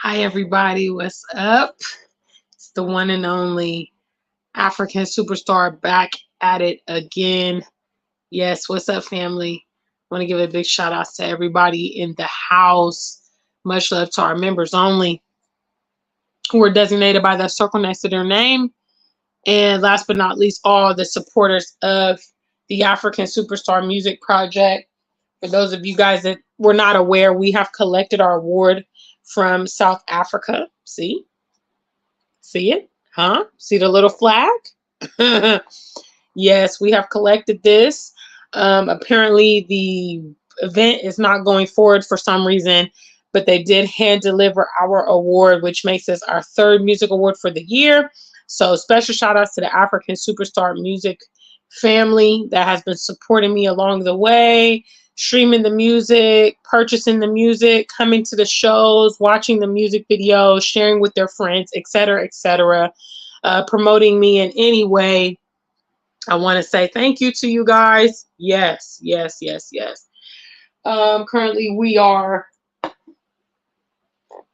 Hi, everybody. What's up? It's the one and only African superstar back at it again. Yes, what's up, family? Want to give a big shout out to everybody in the house. Much love to our members only who are designated by that circle next to their name. And last but not least, all the supporters of the African Superstar Music Project. For those of you guys that were not aware, we have collected our award from South Africa. See it? Huh? See the little flag? Yes, we have collected this. Apparently, the event is not going forward for some reason, but they did hand deliver our award, which makes this our third music award for the year. So, special shout outs to the African Superstar Music family that has been supporting me along the way, streaming the music, purchasing the music, coming to the shows, watching the music videos, sharing with their friends, etc., etc., promoting me in any way. I want to say thank you to you guys. Yes, yes, yes, yes. Currently, we are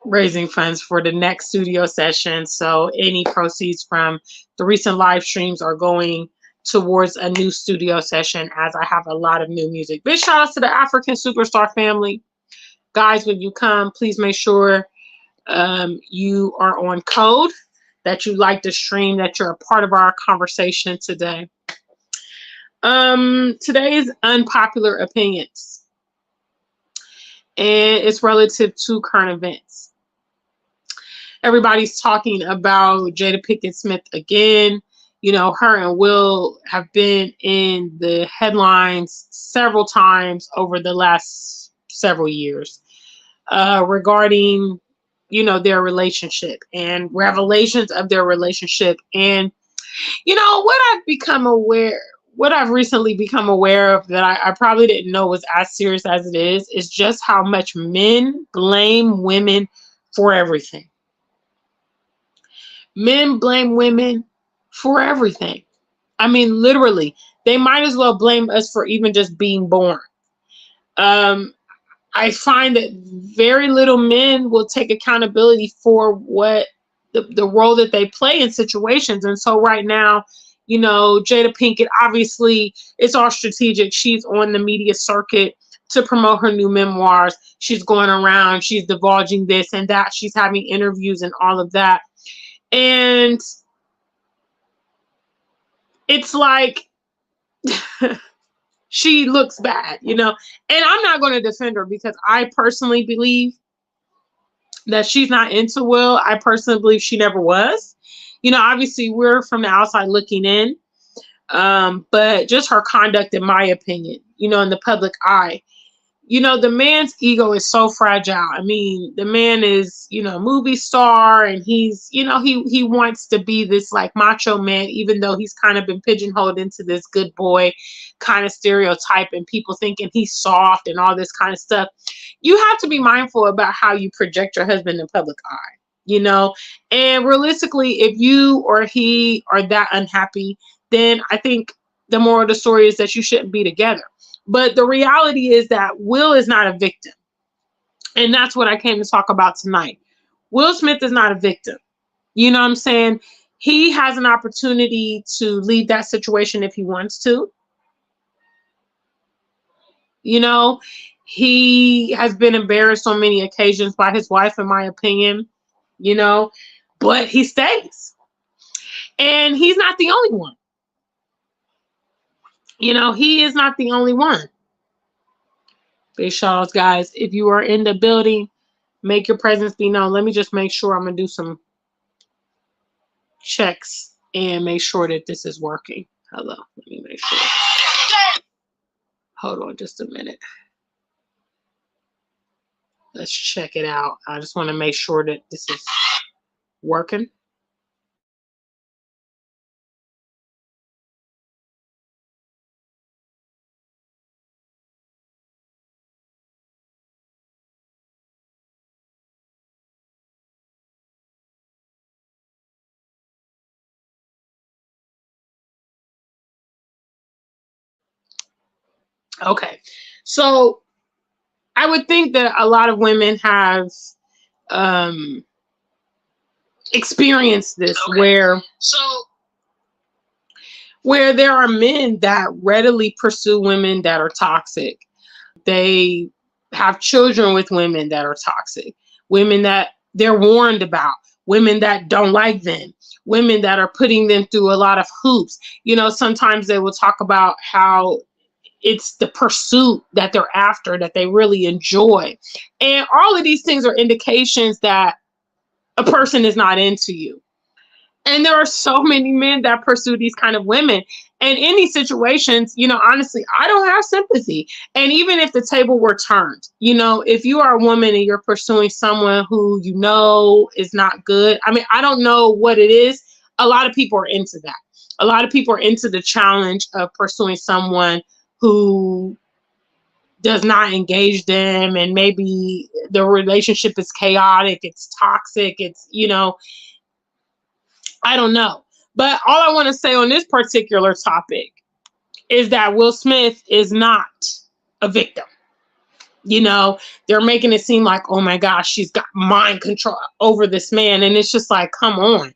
raising funds for the next studio session. So any proceeds from the recent live streams are going towards a new studio session as I have a lot of new music. Big shout out to the African Superstar family. Guys, when you come, please make sure you are on code, that you like the stream, that you're a part of our conversation today. Today's unpopular opinions, and it's relative to current events. Everybody's talking about Jada Pinkett Smith again. You know, her and Will have been in the headlines several times over the last several years regarding, you know, their relationship and revelations of their relationship. And, you know, what I've recently become aware of that I probably didn't know was as serious as it is just how much men blame women for everything. Men blame women for everything. I mean, literally, they might as well blame us for even just being born. Um, I find that very little men will take accountability for what the role that they play in situations. And so right now, you know, Jada Pinkett, obviously, it's all strategic. She's on the media circuit to promote her new memoirs. She's going around, she's divulging this and that, she's having interviews and all of that. And it's like she looks bad, you know. And I'm not going to defend her because I personally believe that she's not into Will. I personally believe she never was. You know, obviously we're from the outside looking in, but just her conduct, in my opinion, you know, in the public eye, you know, the man's ego is so fragile. I mean, the man is, you know, a movie star, and he's, you know, he wants to be this like macho man, even though he's kind of been pigeonholed into this good boy kind of stereotype, and people thinking he's soft and all this kind of stuff. You have to be mindful about how you project your husband in public eye, you know, and realistically, if you or he are that unhappy, then I think the moral of the story is that you shouldn't be together. But the reality is that Will is not a victim. And that's what I came to talk about tonight. Will Smith is not a victim. You know what I'm saying? He has an opportunity to leave that situation if he wants to. You know, he has been embarrassed on many occasions by his wife, in my opinion, you know, but he stays. And he's not the only one. You know, he is not the only one. Big shout outs, guys. If you are in the building, make your presence be known. Let me just make sure I'm going to do some checks and make sure that this is working. Hello. Let me make sure. Hold on just a minute. Let's check it out. I just want to make sure that this is working. Okay. So I would think that a lot of women have um, experienced this, where there are men that readily pursue women that are toxic. They have children with women that are toxic, women that they're warned about, women that don't like them, women that are putting them through a lot of hoops. Sometimes they will talk about how it's the pursuit that they're after that they really enjoy. And all of these things are indications that a person is not into you. And there are so many men that pursue these kind of women. And in these situations, honestly, I don't have sympathy. And even if the table were turned, if you are a woman and you're pursuing someone who is not good, I mean, I don't know what it is. A lot of people are into that. A lot of people are into the challenge of pursuing someone who does not engage them, and maybe the relationship is chaotic, it's toxic, it's, I don't know. But all I want to say on this particular topic is that Will Smith is not a victim. They're making it seem like, oh my gosh, she's got mind control over this man. And it's just like, come on.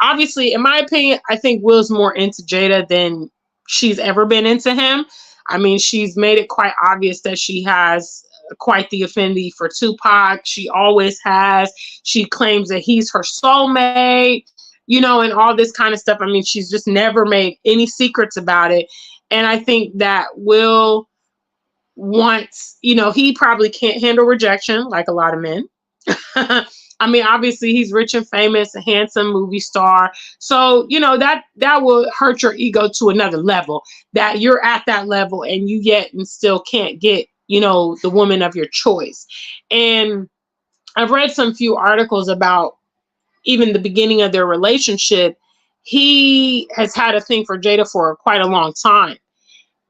Obviously, in my opinion, I think Will's more into Jada than she's ever been into him. I mean, she's made it quite obvious that she has quite the affinity for Tupac. She always has. She claims that he's her soulmate, and all this kind of stuff. I mean, she's just never made any secrets about it. And I think that Will wants, he probably can't handle rejection like a lot of men. I mean, obviously he's rich and famous, a handsome movie star. So, that will hurt your ego to another level, that you're at that level and you yet and still can't get, the woman of your choice. And I've read some few articles about even the beginning of their relationship. He has had a thing for Jada for quite a long time.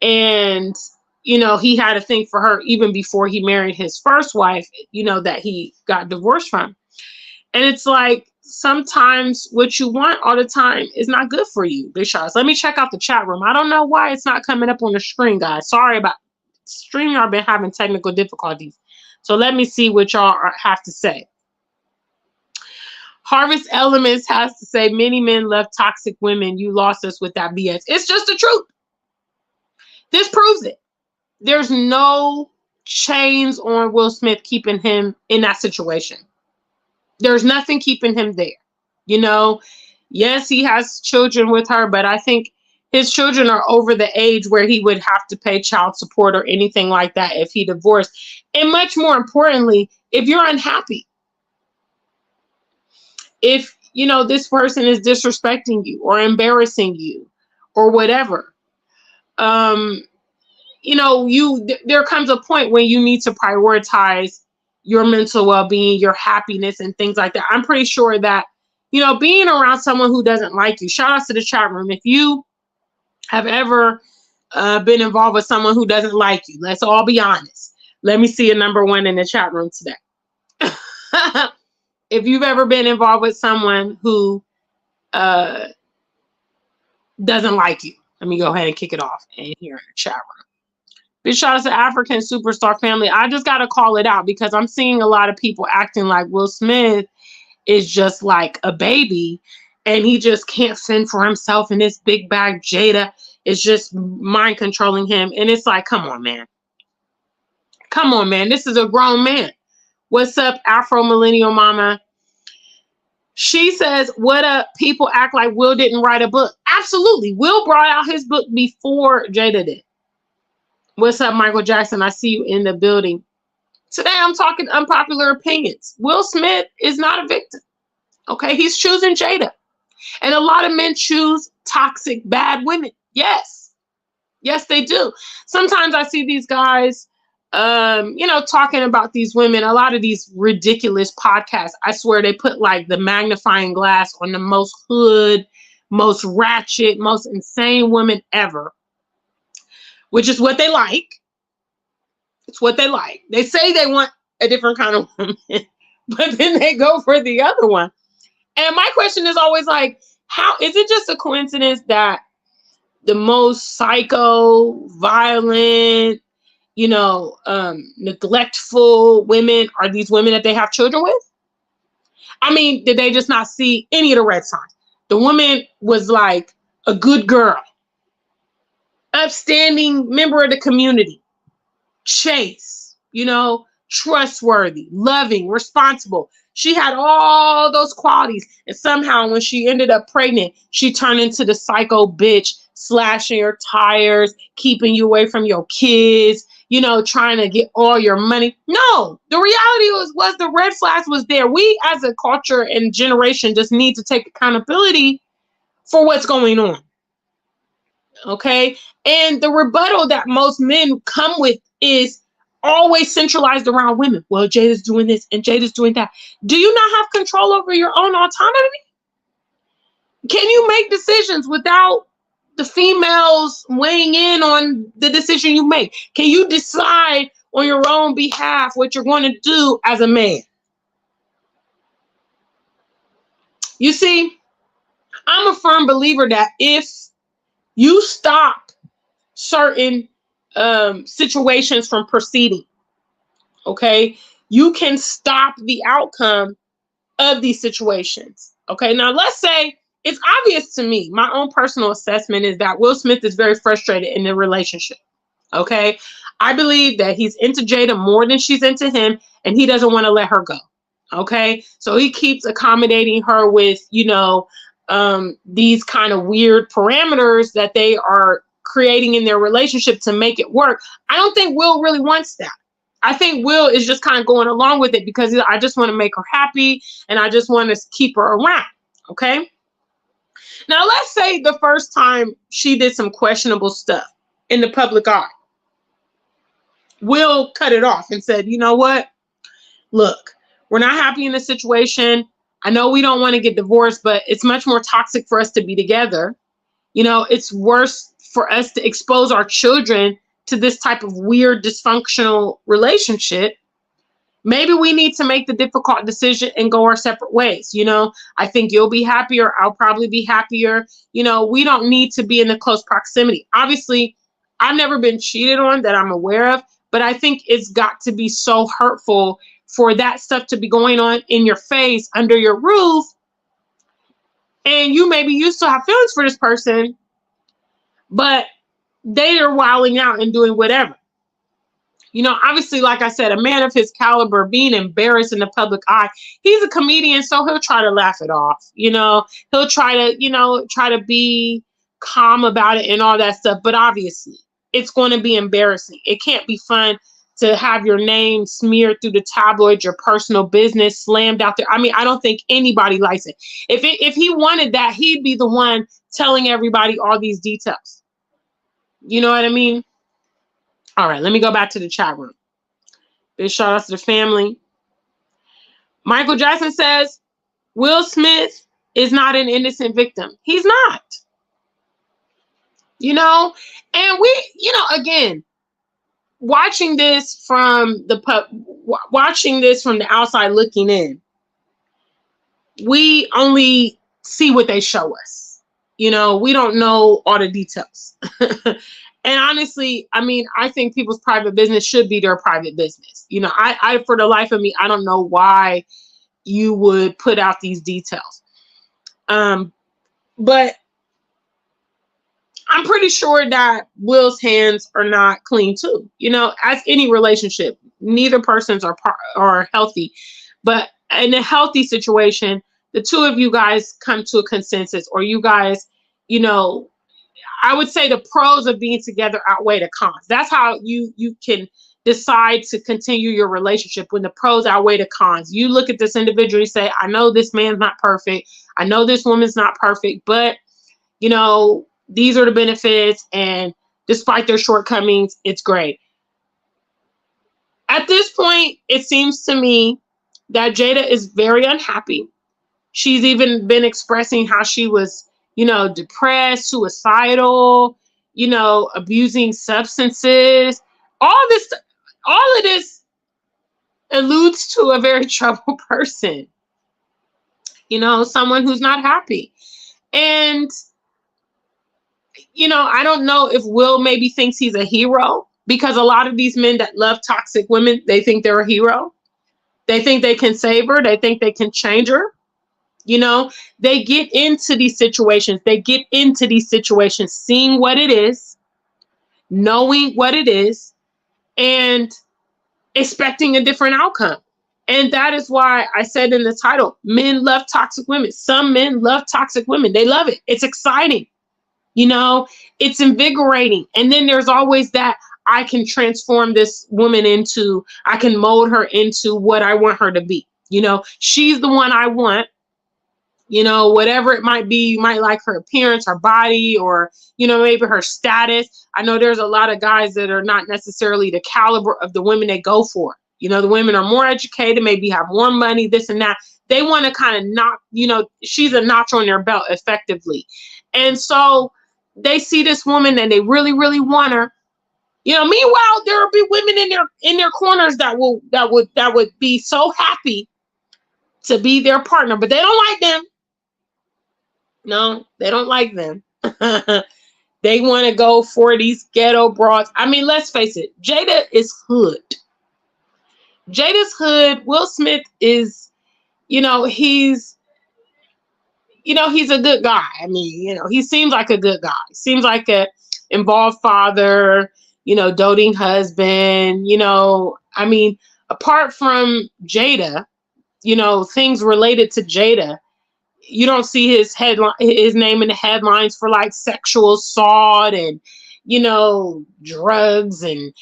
And, he had a thing for her even before he married his first wife, that he got divorced from. And it's like, sometimes what you want all the time is not good for you, Big Shots. Let me check out the chat room. I don't know why it's not coming up on the screen, guys. Sorry about StreamYard been having technical difficulties. So let me see what y'all have to say. Harvest Elements has to say, many men love toxic women. You lost us with that BS. It's just the truth. This proves it. There's no chains on Will Smith keeping him in that situation. There's nothing keeping him there. Yes, he has children with her, but I think his children are over the age where he would have to pay child support or anything like that if he divorced. And much more importantly, if you're unhappy, if, this person is disrespecting you or embarrassing you or whatever, there comes a point when you need to prioritize your mental well-being, your happiness, and things like that. I'm pretty sure that, being around someone who doesn't like you, shout out to the chat room. If you have ever been involved with someone who doesn't like you, let's all be honest. Let me see a number one in the chat room today. If you've ever been involved with someone who doesn't like you, let me go ahead and kick it off and here in the chat room. Big shout out to African Superstar family. I just got to call it out because I'm seeing a lot of people acting like Will Smith is just like a baby and he just can't fend for himself, and this big bag Jada is just mind controlling him. And it's like, come on, man. Come on, man. This is a grown man. What's up, Afro Millennial Mama? She says, what up? People act like Will didn't write a book. Absolutely. Will brought out his book before Jada did. What's up, Michael Jackson? I see you in the building. Today I'm talking unpopular opinions. Will Smith is not a victim. Okay, he's choosing Jada. And a lot of men choose toxic, bad women. Yes. Yes, they do. Sometimes I see these guys, talking about these women, a lot of these ridiculous podcasts. I swear they put like the magnifying glass on the most hood, most ratchet, most insane woman ever, which is what they like. It's what they like. They say they want a different kind of woman, but then they go for the other one. And my question is always like, how is it just a coincidence that the most psycho, violent, neglectful women are these women that they have children with? I mean, did they just not see any of the red signs? The woman was like a good girl, upstanding member of the community, chaste, trustworthy, loving, responsible. She had all those qualities. And somehow when she ended up pregnant, she turned into the psycho bitch, slashing your tires, keeping you away from your kids, trying to get all your money. No, the reality was the red flags was there. We as a culture and generation just need to take accountability for what's going on. Okay. And the rebuttal that most men come with is always centralized around women. Well, Jada's doing this and Jada's doing that. Do you not have control over your own autonomy? Can you make decisions without the females weighing in on the decision you make? Can you decide on your own behalf what you're going to do as a man? You see, I'm a firm believer that if you stop certain situations from proceeding, okay, you can stop the outcome of these situations. Okay, now let's say it's obvious to me, my own personal assessment is that Will Smith is very frustrated in the relationship. Okay, I believe that he's into Jada more than she's into him, and he doesn't want to let her go. Okay, so he keeps accommodating her with these kind of weird parameters that they are creating in their relationship to make it work. I don't think Will really wants that. I think Will is just kind of going along with it because I just want to make her happy and I just want to keep her around. Okay. Now, let's say the first time she did some questionable stuff in the public eye, Will cut it off and said, you know what? Look, we're not happy in this situation. I know we don't want to get divorced, but it's much more toxic for us to be together. It's worse for us to expose our children to this type of weird, dysfunctional relationship. Maybe we need to make the difficult decision and go our separate ways. I think you'll be happier. I'll probably be happier. We don't need to be in the close proximity. Obviously, I've never been cheated on that I'm aware of, but I think it's got to be so hurtful for that stuff to be going on in your face, under your roof. And you maybe used to have feelings for this person, but they are wilding out and doing whatever. Obviously, like I said, a man of his caliber being embarrassed in the public eye, he's a comedian, so he'll try to laugh it off. He'll try to be calm about it and all that stuff. But obviously, it's going to be embarrassing. It can't be fun to have your name smeared through the tabloids, your personal business slammed out there. I mean, I don't think anybody likes it. If he wanted that, he'd be the one telling everybody all these details. You know what I mean? All right, let me go back to the chat room. Big shout out to the family. Michael Jackson says, Will Smith is not an innocent victim. He's not. And we, again, watching this from the outside looking in, we only see what they show us. We don't know all the details. And honestly, I mean, I think people's private business should be their private business. I for the life of me, I don't know why you would put out these details. But I'm pretty sure that Will's hands are not clean too. As any relationship, neither persons are healthy. But in a healthy situation, the two of you guys come to a consensus, or you guys, I would say the pros of being together outweigh the cons. That's how you can decide to continue your relationship, when the pros outweigh the cons. You look at this individual, you say, I know this man's not perfect. I know this woman's not perfect, but these are the benefits, and despite their shortcomings, it's great. At this point, it seems to me that Jada is very unhappy. She's even been expressing how she was, depressed, suicidal, abusing substances. All of this alludes to a very troubled person, someone who's not happy. And I don't know if Will maybe thinks he's a hero because a lot of these men that love toxic women, they think they're a hero. They think they can save her. They think they can change her. You know, they get into these situations. They get into these situations seeing what it is, knowing what it is, and expecting a different outcome. And that is why I said in the title, men love toxic women. Some men love toxic women. They love it. It's exciting. You know, it's invigorating. And then there's always that I can transform this woman into, I can mold her into what I want her to be. You know, she's the one I want. You know, whatever it might be, you might like her appearance, her body, or, you know, maybe her status. I know there's a lot of guys that are not necessarily the caliber of the women they go for. You know, the women are more educated, maybe have more money, this and that. They want to kind of knock, you know, she's a notch on their belt effectively. And so they see this woman and they really, really want her. You know, meanwhile, there will be women in their corners that would be so happy to be their partner, but they don't like them. No, they don't like them. They want to go for these ghetto broads. I mean, let's face it, Jada is hood. Jada's hood. Will Smith is, you know, he's a good guy. I mean, you know, he seems like a good guy. Seems like a involved father, you know, doting husband, you know. I mean, apart from Jada, you know, things related to Jada, you don't see his name in the headlines for like sexual assault and, you know, drugs and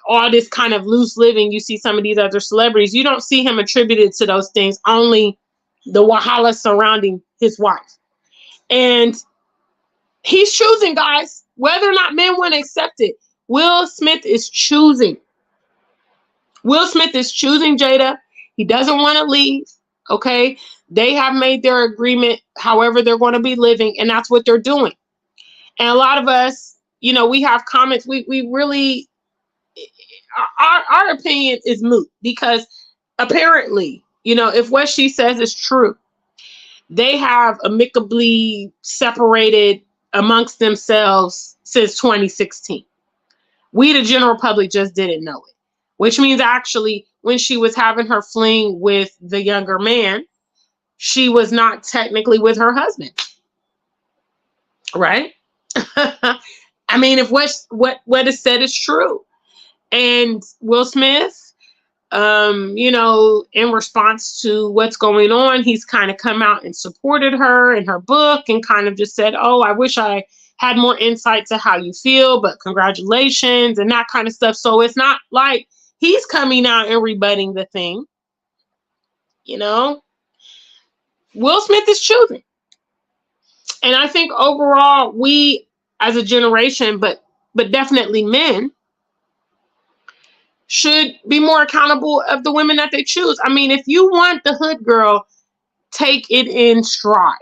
all this kind of loose living. You see some of these other celebrities, you don't see him attributed to those things, only the wahala surrounding his wife. And he's choosing, guys, whether or not men want to accept it. Will Smith is choosing. Will Smith is choosing Jada. He doesn't want to leave. Okay. They have made their agreement, however they're going to be living, and that's what they're doing. And a lot of us, you know, we have comments. We really, our opinion is moot because apparently, you know, if what she says is true, they have amicably separated amongst themselves since 2016. We, the general public, just didn't know it, which means actually when she was having her fling with the younger man, she was not technically with her husband, right? I mean, if what is said is true. And Will Smith, you know, in response to what's going on, he's kind of come out and supported her in her book and kind of just said, oh, I wish I had more insight to how you feel, but congratulations and that kind of stuff. So it's not like he's coming out and rebutting the thing, you know. Will Smith is choosing. And I think overall, we as a generation, but definitely men, should be more accountable of the women that they choose. I mean, if you want the hood girl, take it in stride.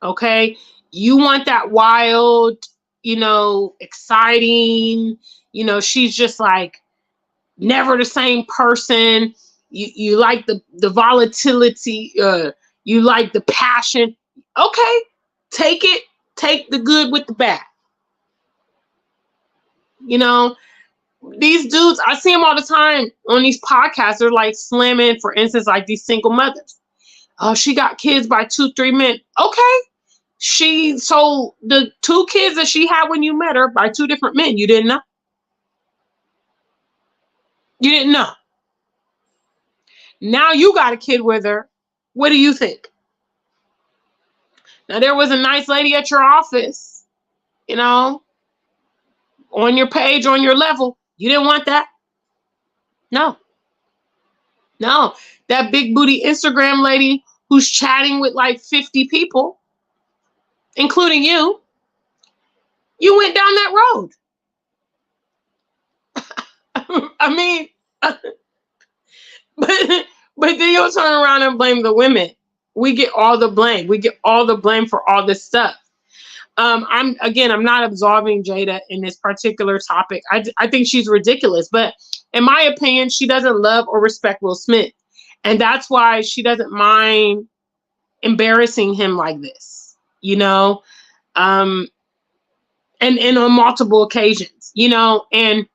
Okay. You want that wild, you know, exciting, you know, she's just like never the same person. You like the volatility, you like the passion. Okay, take it. Take the good with the bad. You know, these dudes, I see them all the time on these podcasts. They're like slamming, for instance, like these single mothers. Oh, she got kids by 2-3 men. Okay. So the 2 kids that she had when you met her by 2 different men, you didn't know. You didn't know. Now you got a kid with her. What do you think? Now, there was a nice lady at your office, you know, on your page, on your level. You didn't want that? No. No. That big booty Instagram lady who's chatting with like 50 people, including you, you went down that road. I mean, but then you'll turn around and blame the women. We get all the blame. We get all the blame for all this stuff. I'm not absolving Jada in this particular topic. I think she's ridiculous, but in my opinion, she doesn't love or respect Will Smith. And that's why she doesn't mind embarrassing him like this, you know, and on multiple occasions, you know, and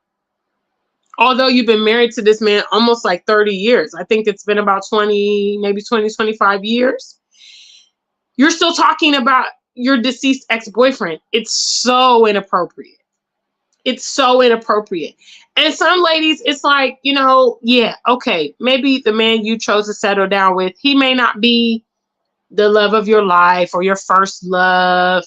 although you've been married to this man almost like 30 years, I think it's been about 20, maybe 20, 25 years, you're still talking about your deceased ex-boyfriend. It's so inappropriate. It's so inappropriate. And some ladies, it's like, yeah, okay, maybe the man you chose to settle down with, he may not be the love of your life or your first love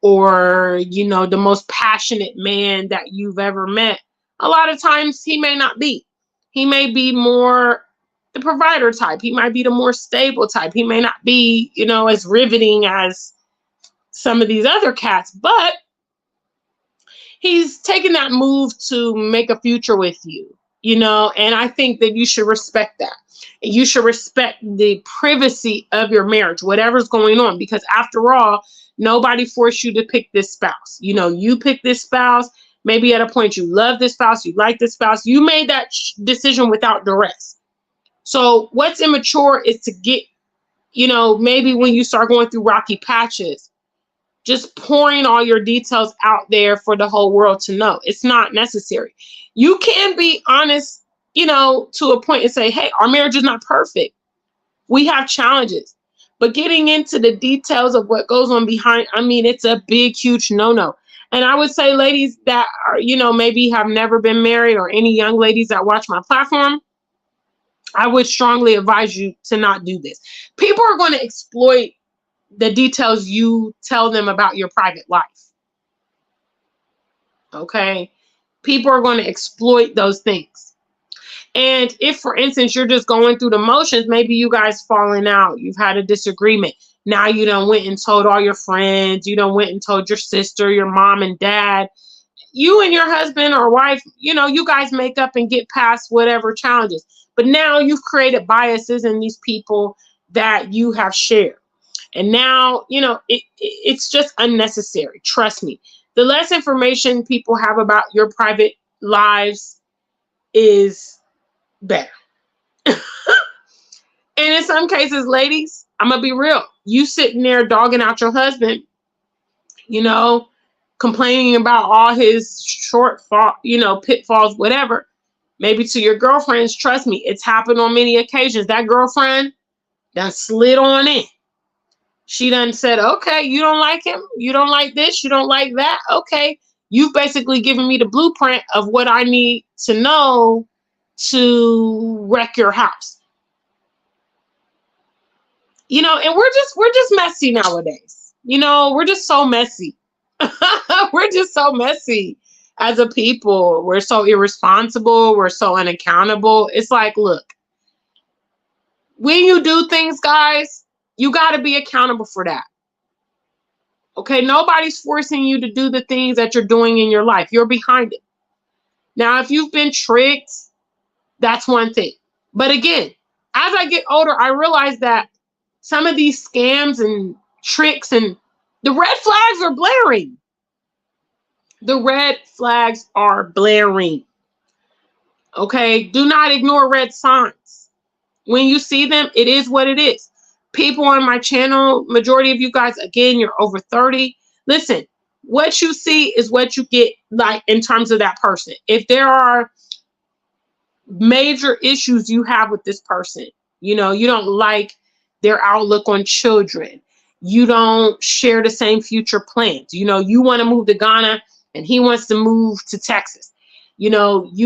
or, the most passionate man that you've ever met. A lot of times he may not be. He may be more the provider type. He might be the more stable type. He may not be, as riveting as some of these other cats, but he's taken that move to make a future with you, and I think that you should respect that. You should respect the privacy of your marriage, whatever's going on, because after all, nobody forced you to pick this spouse. You pick this spouse. Maybe at a point you love this spouse, you like this spouse. You made that decision without duress. So what's immature is to get, maybe when you start going through rocky patches, just pouring all your details out there for the whole world to know. It's not necessary. You can be honest, to a point and say, hey, our marriage is not perfect. We have challenges. But getting into the details of what goes on behind, it's a big, huge no-no. And I would say ladies that are, maybe have never been married, or any young ladies that watch my platform, I would strongly advise you to not do this. People are going to exploit the details you tell them about your private life. Okay? People are going to exploit those things. And if, for instance, you're just going through the motions, maybe you guys falling out, you've had a disagreement. Now you done went and told all your friends, you done went and told your sister, your mom and dad. You and your husband or wife, you guys make up and get past whatever challenges. But now you've created biases in these people that you have shared. And now, it's just unnecessary. Trust me. The less information people have about your private lives is better. And in some cases, ladies, I'm going to be real. You sitting there dogging out your husband, complaining about all his pitfalls, whatever. Maybe to your girlfriends, trust me, it's happened on many occasions. That girlfriend done slid on in. She done said, okay, you don't like him. You don't like this. You don't like that. Okay. You've basically given me the blueprint of what I need to know to wreck your house. And we're just messy nowadays. We're just so messy. We're just so messy as a people. We're so irresponsible. We're so unaccountable. It's like, look, when you do things, guys, you got to be accountable for that. Okay, nobody's forcing you to do the things that you're doing in your life. You're behind it. Now, if you've been tricked, that's one thing. But again, as I get older, I realize that some of these scams and tricks and the red flags are blaring. The red flags are blaring. Okay, do not ignore red signs. When you see them, it is what it is. People on my channel, majority of you guys, again, you're over 30. Listen, what you see is what you get, like, in terms of that person. If there are major issues you have with this person, you don't like their outlook on children, you don't share the same future plans, you want to move to Ghana and he wants to move to Texas, you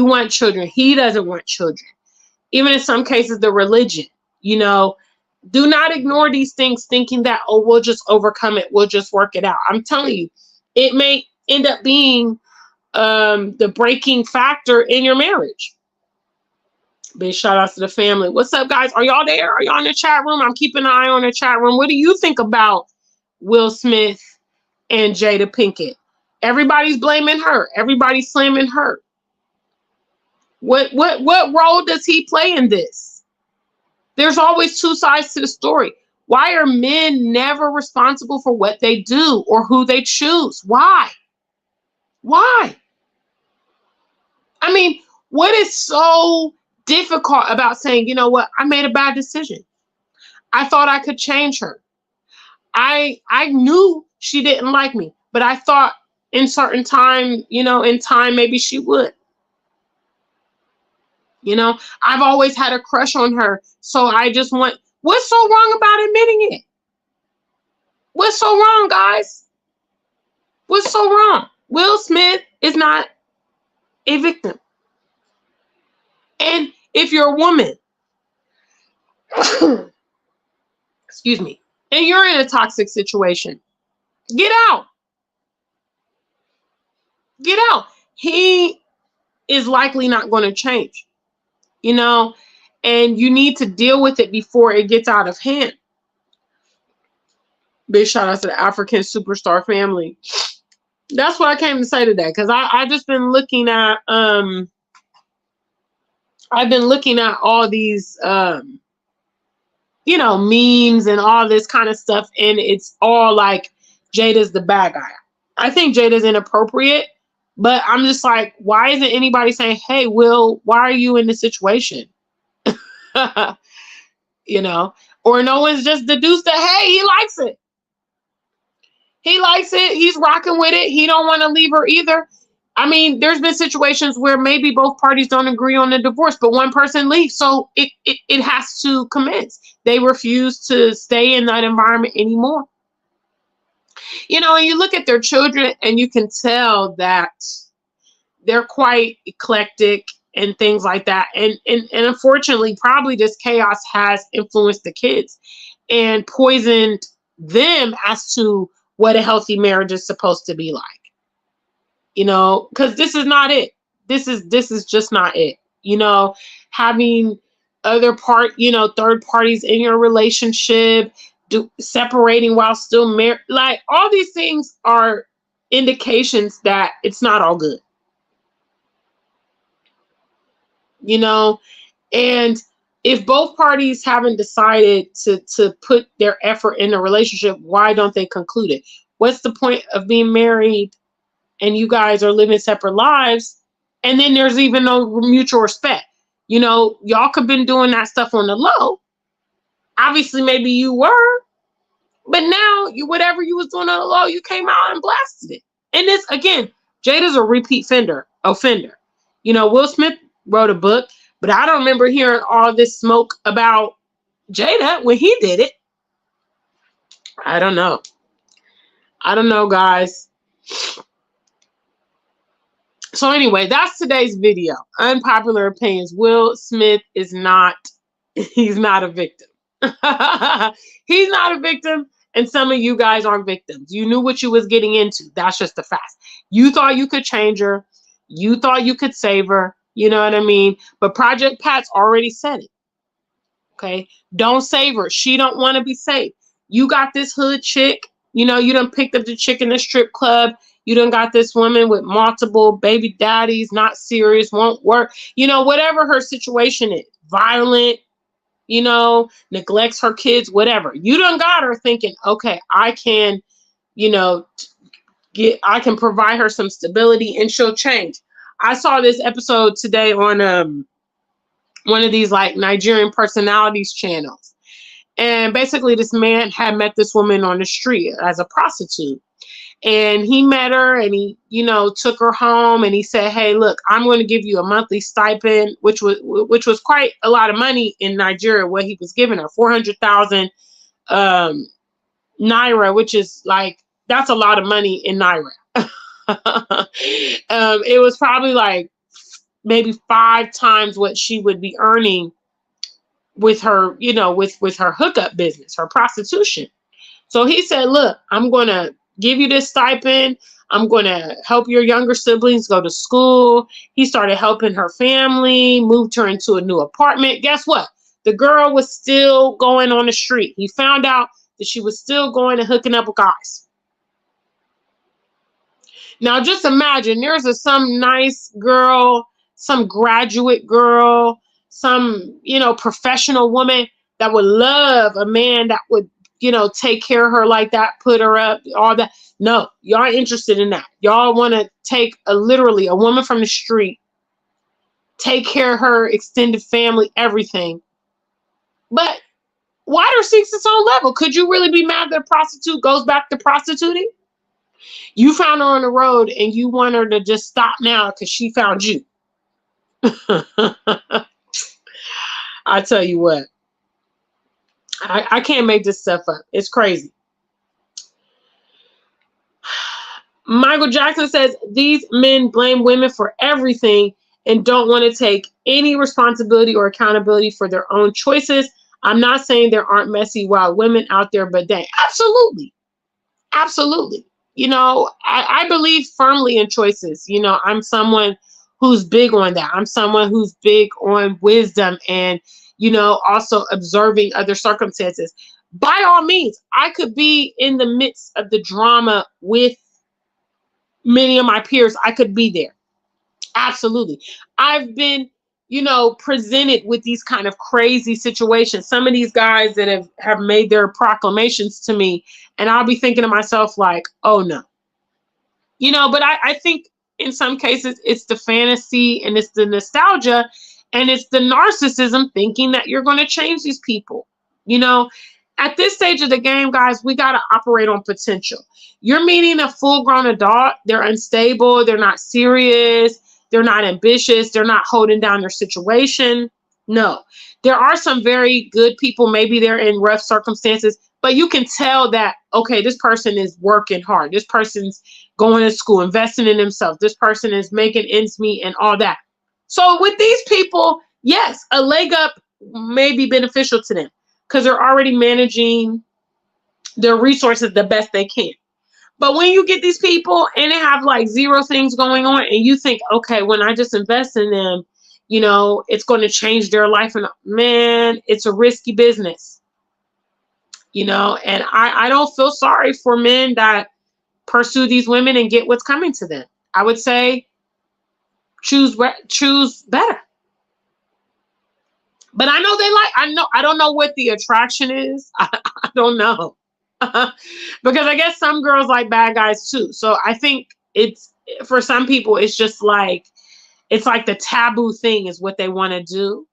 want children, he doesn't want children, even in some cases the religion, do not ignore these things thinking that, oh, we'll just overcome it, we'll just work it out. I'm telling you, it may end up being the breaking factor in your marriage. Big shout out to the family. What's up, guys? Are y'all there? Are y'all in the chat room? I'm keeping an eye on the chat room. What do you think about Will Smith and Jada Pinkett? Everybody's blaming her. Everybody's slamming her. What role does he play in this? There's always two sides to the story. Why are men never responsible for what they do or who they choose? Why? Why? What is so difficult about saying, you know what, I made a bad decision. I thought I could change her. I knew she didn't like me, but I thought in certain time, in time, maybe she would. You know, I've always had a crush on her. So I just want, what's so wrong about admitting it? What's so wrong, guys? What's so wrong? Will Smith is not a victim. And if you're a woman, excuse me, and you're in a toxic situation, get out. Get out. He is likely not going to change, you know, and you need to deal with it before it gets out of hand. Big shout out to the African superstar family. That's what I came to say today, because I just been looking at I've been looking at all these memes and all this kind of stuff, and it's all like Jada's the bad guy. I think Jada's inappropriate, but I'm just like, why isn't anybody saying, hey, Will, why are you in this situation? you know, or no one's just deduced that, hey, he likes it. He likes it. He's rocking with it. He don't want to leave her either. I mean, there's been situations where maybe both parties don't agree on the divorce, but one person leaves. So it has to commence. They refuse to stay in that environment anymore. You know, and you look at their children and you can tell that they're quite eclectic and things like that. And unfortunately, probably this chaos has influenced the kids and poisoned them as to what a healthy marriage is supposed to be like. You know, because this is not it. This is just not it. You know, having third parties in your relationship, separating while still married, like all these things are indications that it's not all good. You know, and if both parties haven't decided to put their effort in a relationship, why don't they conclude it? What's the point of being married and you guys are living separate lives, and then there's even no mutual respect? You know, y'all could have been doing that stuff on the low. Obviously, maybe you were, but now whatever you was doing on the low, you came out and blasted it. And this, again, Jada's a repeat offender. You know, Will Smith wrote a book, but I don't remember hearing all this smoke about Jada when he did it. I don't know. Guys. So anyway, that's today's video. Unpopular opinions. Will Smith is not, he's not a victim. He's not a victim, and some of you guys aren't victims. You knew what you was getting into. That's just a fact. You thought you could change her. You thought you could save her. You know what I mean? But Project Pat's already said it. Okay? Don't save her. She don't want to be saved. You got this hood chick. You know, you done picked up the chick in the strip club. You done got this woman with multiple baby daddies, not serious, won't work. You know, whatever her situation is, violent, you know, neglects her kids, whatever. You done got her thinking, okay, I can, you know, I can provide her some stability and she'll change. I saw this episode today on one of these like Nigerian personalities channels. And basically this man had met this woman on the street as a prostitute. And he met her and he, you know, took her home and he said, hey, look, I'm going to give you a monthly stipend, which was quite a lot of money in Nigeria, what he was giving her, 400,000 naira, which is like, that's a lot of money in naira. It was probably like maybe 5 times what she would be earning with her, you know, with her hookup business, her prostitution. So he said, look, I'm going to give you this stipend. I'm going to help your younger siblings go to school. He started helping her family, moved her into a new apartment. Guess what? The girl was still going on the street. He found out that she was still going and hooking up with guys. Now, just imagine there's some nice girl, some graduate girl, some, you know, professional woman that would love a man that would, you know, take care of her like that, put her up, all that. No, y'all aren't interested in that. Y'all want to take literally a woman from the street, take care of her extended family, everything. But water seeks its own level. Could you really be mad that a prostitute goes back to prostituting? You found her on the road and you want her to just stop now because she found you. I tell you what, I can't make this stuff up. It's crazy. Michael Jackson says these men blame women for everything and don't want to take any responsibility or accountability for their own choices. I'm not saying there aren't messy, wild women out there, but they absolutely, absolutely. I believe firmly in choices. I'm someone who's big on that. I'm someone who's big on wisdom and, also observing other circumstances. By all means, I could be in the midst of the drama with many of my peers. I could be there. Absolutely. I've been, presented with these kind of crazy situations. Some of these guys that have made their proclamations to me, and I'll be thinking to myself like, oh no. But I think in some cases it's the fantasy and it's the nostalgia and it's the narcissism thinking that you're going to change these people. At this stage of the game, guys, we got to operate on potential. You're meeting a full-grown adult. They're unstable. They're not serious. They're not ambitious. They're not holding down their situation. No, there are some very good people. Maybe they're in rough circumstances, but you can tell that, okay, this person is working hard. This person's going to school, investing in themselves. This person is making ends meet and all that. So with these people, yes, a leg up may be beneficial to them because they're already managing their resources the best they can. But when you get these people and they have like zero things going on and you think, okay, when I just invest in them, it's going to change their life. And man, it's a risky business, and I don't feel sorry for men that pursue these women and get what's coming to them. I would say choose better. But I know I don't know what the attraction is. I don't know. Because I guess some girls like bad guys too. So I think it's, for some people, it's just like, it's like the taboo thing is what they want to do.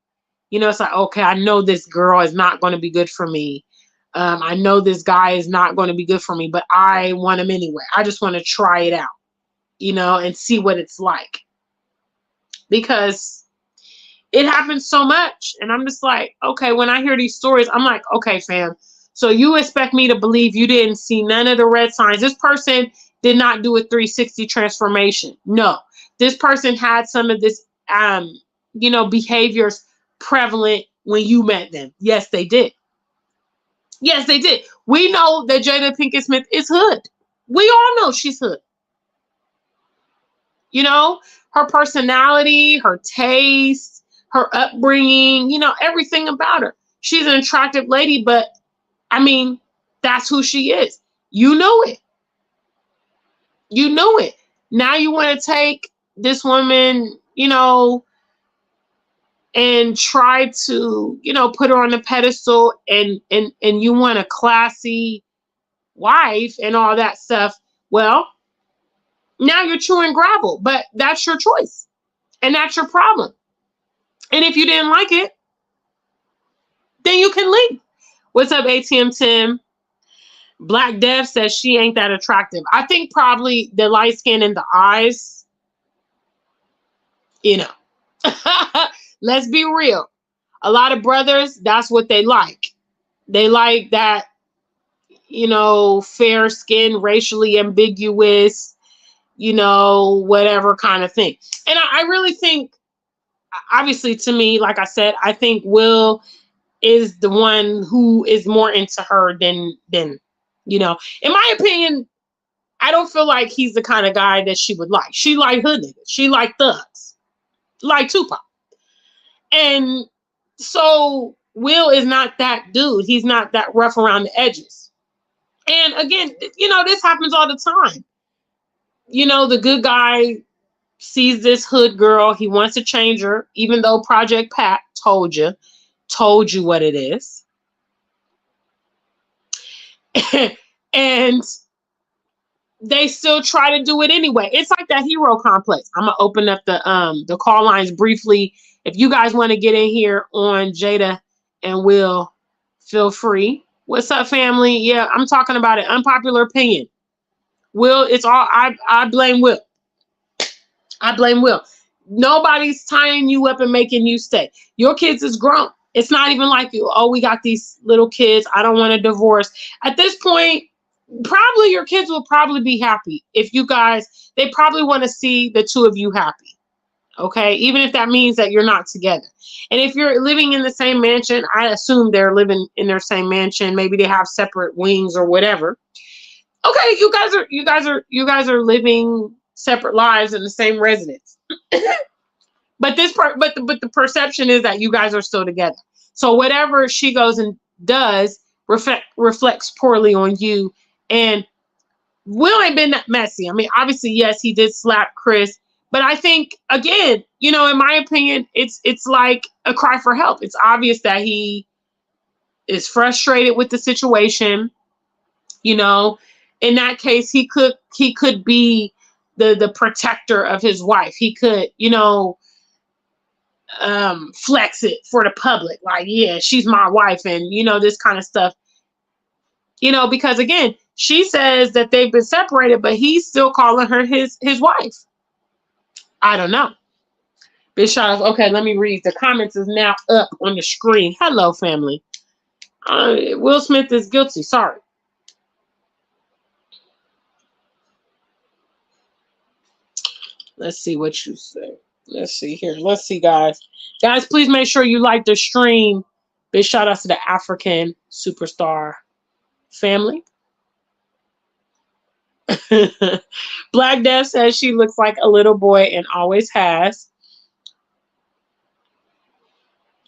It's like, okay, I know this girl is not going to be good for me. I know this guy is not going to be good for me, but I want him anyway. I just want to try it out, and see what it's like. Because it happens so much. And I'm just like, okay, when I hear these stories, I'm like, okay, fam. So you expect me to believe you didn't see none of the red signs. This person did not do a 360 transformation. No, this person had some of this, behaviors prevalent when you met them. Yes, they did. Yes, they did. We know that Jada Pinkett Smith is hood. We all know she's hood. Her personality, her taste, her upbringing, everything about her. She's an attractive lady, but I mean, that's who she is. You know it. You know it. Now you want to take this woman, and try to, put her on a pedestal and you want a classy wife and all that stuff. Well, now you're chewing gravel, but that's your choice and that's your problem. And if you didn't like it, then you can leave. What's up, ATM Tim? Black Dev says she ain't that attractive. I think probably the light skin and the eyes, let's be real. A lot of brothers, that's what they like. They like that, fair skin, racially ambiguous, whatever kind of thing. And I really think, obviously, to me, like I said, I think Will is the one who is more into her than in my opinion. I don't feel like he's the kind of guy that she would like. She like hood niggas. She like thugs, like Tupac. And so Will is not that dude. He's not that rough around the edges. And again, this happens all the time. The good guy sees this hood girl. He wants to change her, even though Project Pat told you what it is. And they still try to do it anyway. It's like that hero complex. I'm gonna open up the call lines briefly. If you guys want to get in here on Jada and Will, feel free. What's up, family? Yeah, I'm talking about it. Unpopular opinion. Will, it's all I blame Will. I blame Will. Nobody's tying you up and making you stay. Your kids is grown. It's not even like you, oh, we got these little kids. I don't want a divorce. At this point, probably your kids will probably be happy if you guys, they probably want to see the two of you happy. Okay. Even if that means that you're not together. And if you're living in the same mansion, I assume they're living in their same mansion. Maybe they have separate wings or whatever. Okay. You guys are living separate lives in the same residence. But the perception is that you guys are still together. So whatever she goes and does reflects poorly on you. And Will ain't been that messy. I mean, obviously, yes, he did slap Chris, but I think again, in my opinion, it's like a cry for help. It's obvious that he is frustrated with the situation. You know, in that case, he could be the protector of his wife. He could, flex it for the public, like, yeah, she's my wife, and this kind of stuff. Because again, she says that they've been separated, but he's still calling her his wife. I don't know. Big shout out. Okay, let me read. The comments is now up on the screen. Hello, family. Will Smith is guilty. Sorry. Let's see what you say. Let's see here. Let's see, guys. Guys, please make sure you like the stream. Big shout out to the African superstar family. Black Death says she looks like a little boy and always has.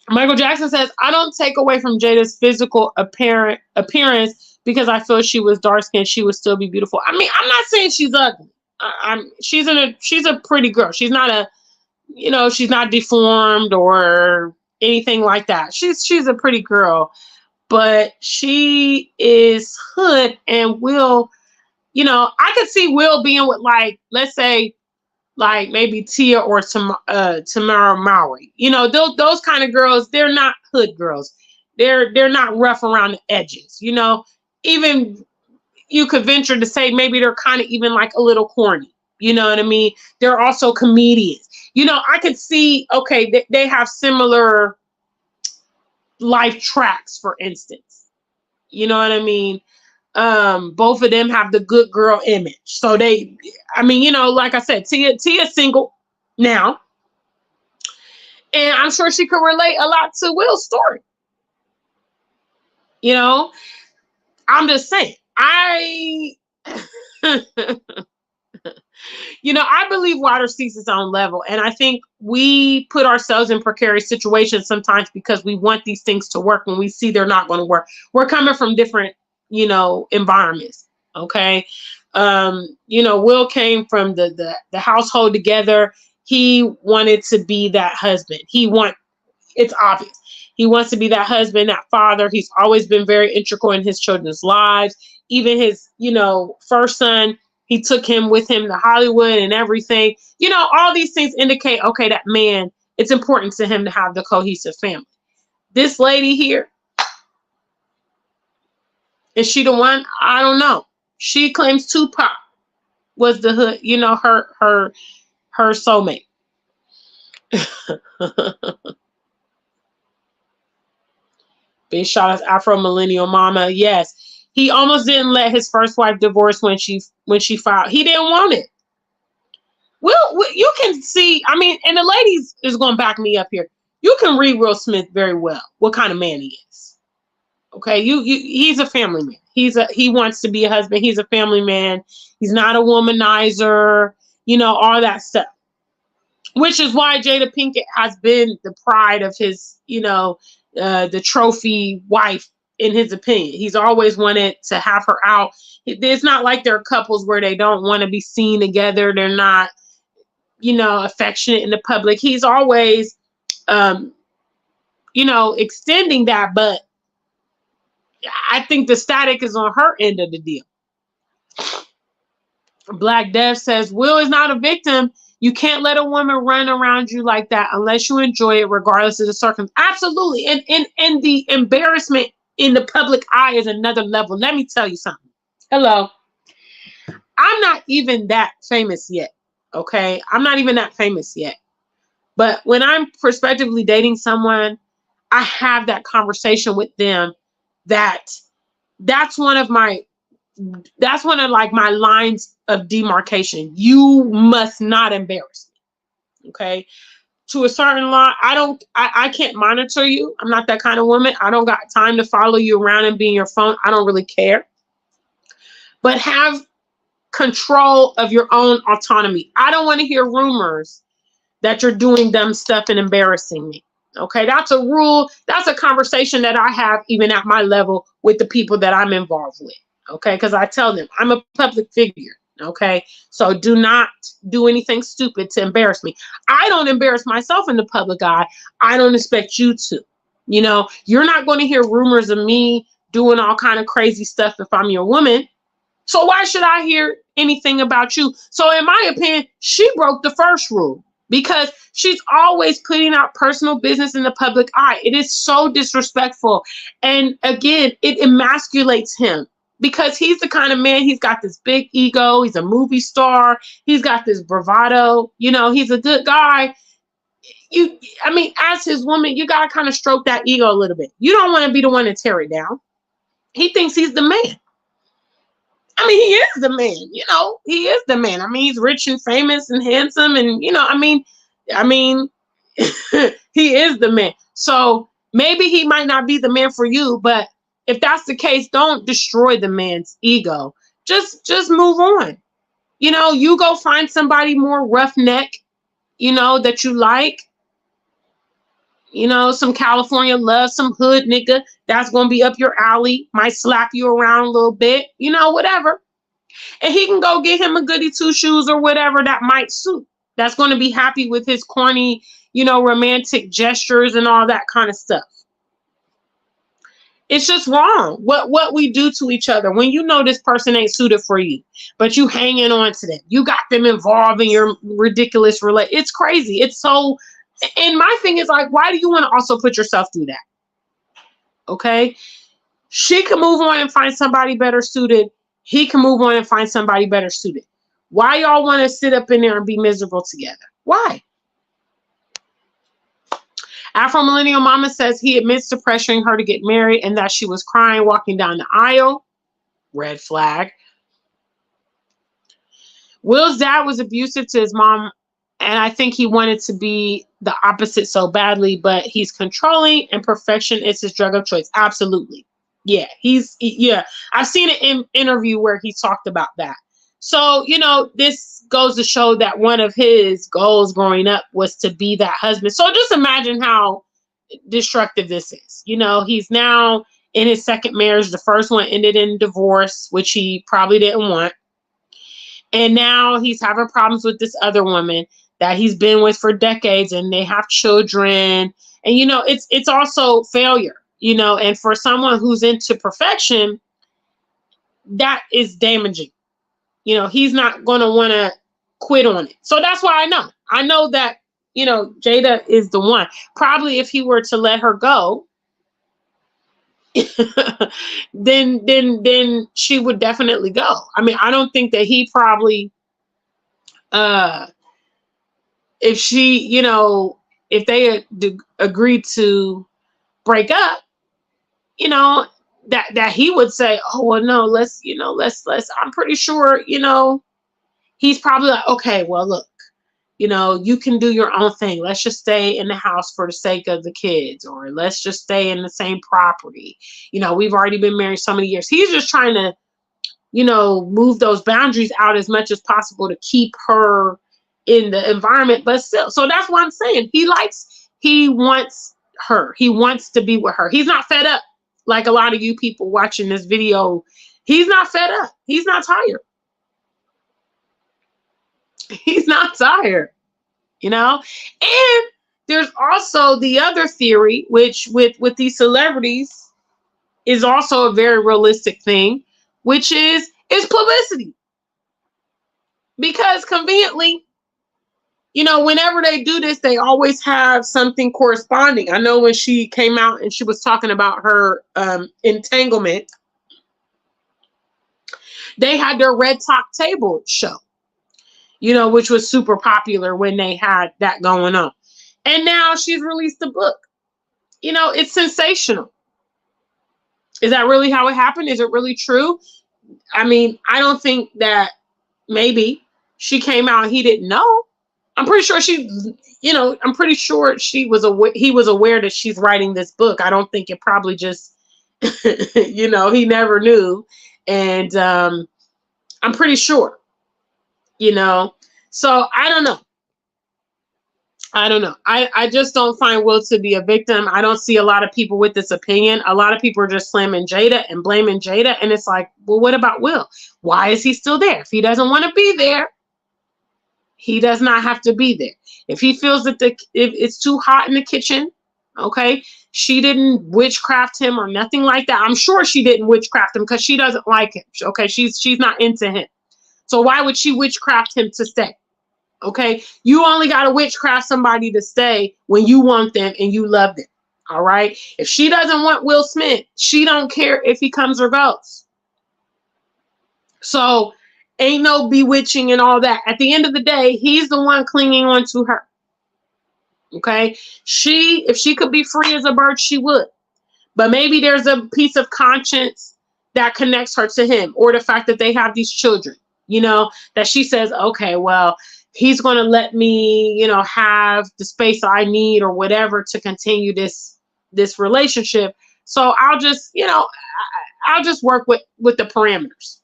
Michael Jackson says, I don't take away from Jada's physical appearance because I feel she was dark skinned. She would still be beautiful. I mean, I'm not saying she's ugly. She's a pretty girl. She's not she's not deformed or anything like that. She's a pretty girl, but she is hood and Will, I could see Will being with, like, let's say, like maybe Tia or Tamara Mowry. Those kind of girls, they're not hood girls. They're not rough around the edges. Even you could venture to say maybe they're kind of even like a little corny. You know what I mean? They're also comedians. I could see, okay, they have similar life tracks, for instance. You know what I mean? Both of them have the good girl image. So like I said, Tia's single now. And I'm sure she could relate a lot to Will's story. I'm just saying. I believe water seeks its own level. And I think we put ourselves in precarious situations sometimes because we want these things to work when we see they're not going to work. We're coming from different, environments. Okay. Will came from the household together. He wanted to be that husband. It's obvious. He wants to be that husband, that father. He's always been very integral in his children's lives. Even his, first son, he took him with him to Hollywood and everything. All these things indicate, okay, that man, it's important to him to have the cohesive family. This lady here, is she the one? I don't know. She claims Tupac was the hood, her soulmate. Big shout out Afro Millennial Mama. Yes. He almost didn't let his first wife divorce when she filed. He didn't want it. Well, you can see, and the ladies is going to back me up here. You can read Will Smith very well, what kind of man he is. Okay, he's a family man. He wants to be a husband. He's a family man. He's not a womanizer, all that stuff. Which is why Jada Pinkett has been the pride of his, the trophy wife, in his opinion. He's always wanted to have her out. It's not like they're couples where they don't want to be seen together. They're not, affectionate in the public. He's always, extending that, but I think the static is on her end of the deal. Black Dev says, Will is not a victim. You can't let a woman run around you like that unless you enjoy it, regardless of the circumstance. Absolutely. And the embarrassment in the public eye is another level. Let me tell you something. Hello. I'm not even that famous yet. Okay. I'm not even that famous yet. But when I'm prospectively dating someone, I have that conversation with them. That that's one of my that's one of like my lines of demarcation. You must not embarrass me. Okay. To a certain line, I can't monitor you. I'm not that kind of woman. I don't got time to follow you around and be in your phone. I don't really care. But have control of your own autonomy. I don't want to hear rumors that you're doing dumb stuff and embarrassing me. Okay, that's a rule. That's a conversation that I have even at my level with the people that I'm involved with. Okay, because I tell them I'm a public figure. Okay, so do not do anything stupid to embarrass me. I don't embarrass myself in the public eye. I don't expect you to. You know, you're not going to hear rumors of me doing all kind of crazy stuff if I'm your woman. So why should I hear anything about you? So in my opinion, she broke the first rule because she's always putting out personal business in the public eye. It is so disrespectful. And again, it emasculates him because he's the kind of man, he's got this big ego. He's a movie star. He's got this bravado. You know, he's a good guy. I mean, as his woman, you got to kind of stroke that ego a little bit. You don't want to be the one to tear it down. He thinks he's the man. I mean, he is the man, you know, he is the man. I mean, he's rich and famous and handsome. And, you know, I mean, he is the man. So maybe he might not be the man for you, but if that's the case, don't destroy the man's ego. Just move on. You know, you go find somebody more roughneck, you know, that you like. You know, some California love, some hood nigga that's going to be up your alley, might slap you around a little bit, you know, whatever. And he can go get him a goody two shoes or whatever that might suit. That's going to be happy with his corny, you know, romantic gestures and all that kind of stuff. It's just wrong. What we do to each other when you know this person ain't suited for you, but you hanging on to them. You got them involved in your ridiculous relation. It's crazy. It's so. And my thing is like, why do you want to also put yourself through that? Okay. She can move on and find somebody better suited. He can move on and find somebody better suited. Why y'all want to sit up in there and be miserable together? Why? Afro Millennial Mama says he admits to pressuring her to get married and that she was crying walking down the aisle. Red flag. Will's dad was abusive to his mom, and I think he wanted to be the opposite so badly, but he's controlling and perfection is his drug of choice. Absolutely. Yeah, I've seen an interview where he talked about that. So, you know, this goes to show that one of his goals growing up was to be that husband. So just imagine how destructive this is. You know, he's now in his second marriage. The first one ended in divorce, which he probably didn't want. And now he's having problems with this other woman that he's been with for decades, and they have children. And, you know, it's also failure, you know, and for someone who's into perfection, that is damaging. You know, he's not going to want to quit on it. So that's why I know that, you know, Jada is the one. Probably if he were to let her go, then she would definitely go. I mean, I don't think that he probably, if she, you know, if they agreed to break up, you know, that he would say, oh, well, no, let's, I'm pretty sure, you know, he's probably like, okay, well, look, you know, you can do your own thing. Let's just stay in the house for the sake of the kids, or let's just stay in the same property. You know, we've already been married so many years. He's just trying to, you know, move those boundaries out as much as possible to keep her in the environment, but still. So that's what I'm saying. He wants her. He wants to be with her. He's not fed up. Like a lot of you people watching this video, he's not fed up. He's not tired. He's not tired, you know? And there's also the other theory, which with these celebrities is also a very realistic thing, which is publicity. Because conveniently, you know, whenever they do this, they always have something corresponding. I know when she came out and she was talking about her entanglement, they had their Red Top Table show, you know, which was super popular when they had that going on. And now she's released a book. You know, it's sensational. Is that really how it happened? Is it really true? I mean, I don't think that maybe she came out and he didn't know. I'm pretty sure I'm pretty sure he was aware that she's writing this book. I don't think it probably just, he never knew. And I'm pretty sure, so I don't know. I just don't find Will to be a victim. I don't see a lot of people with this opinion. A lot of people are just slamming Jada and blaming Jada. And it's like, well, what about Will? Why is he still there? If he doesn't want to be there, he does not have to be there. If he feels that if it's too hot in the kitchen, okay, she didn't witchcraft him or nothing like that. I'm sure she didn't witchcraft him because she doesn't like him. Okay, she's not into him. So why would she witchcraft him to stay? Okay, you only got to witchcraft somebody to stay when you want them and you love them. All right. If she doesn't want Will Smith, she don't care if he comes or goes. So ain't no bewitching and all that. At the end of the day, he's the one clinging on to her. Okay. If she could be free as a bird, she would. But maybe there's a piece of conscience that connects her to him, or the fact that they have these children, that she says, okay, well, he's going to let me, have the space I need or whatever to continue this relationship. So I'll just, I'll just work with the parameters.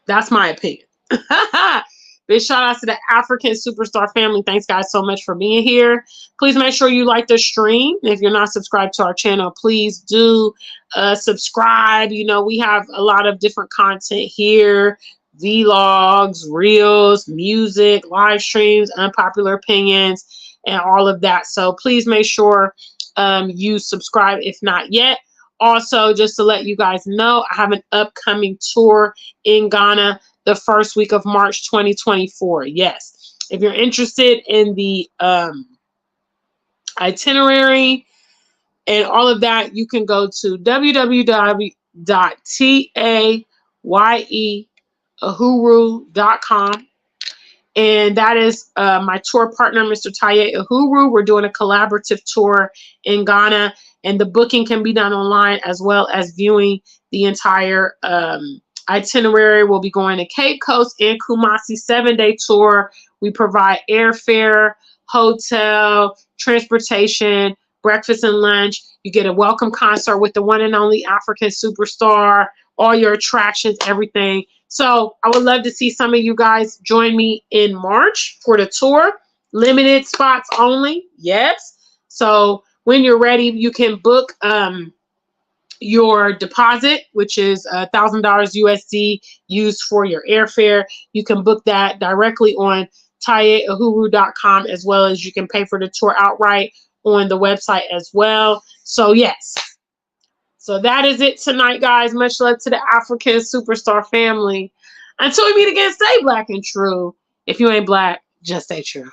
That's my opinion. Big shout out to the African Superstar family. Thanks, guys, so much for being here. Please make sure you like the stream. If you're not subscribed to our channel, please do subscribe. We have a lot of different content here. Vlogs, reels, music, live streams, unpopular opinions, and all of that. So please make sure you subscribe if not yet. Also, just to let you guys know, I have an upcoming tour in Ghana the first week of March 2024. Yes. If you're interested in the itinerary and all of that, you can go to www.tayeahuru.com. And that is my tour partner, Mr. Taye Uhuru. We're doing a collaborative tour in Ghana, and the booking can be done online as well as viewing the entire itinerary. We'll be going to Cape Coast and Kumasi, 7-day tour. We provide airfare, hotel, transportation, breakfast and lunch. You get a welcome concert with the one and only African Superstar, all your attractions, everything. So I would love to see some of you guys join me in March for the tour. Limited spots only. Yes. So when you're ready, you can book your deposit, which is $1,000 USD used for your airfare. You can book that directly on tayeahuru.com, as well as you can pay for the tour outright on the website as well. So yes. So that is it tonight, guys. Much love to the African Superstar family. Until we meet again, stay black and true. If you ain't black, just stay true.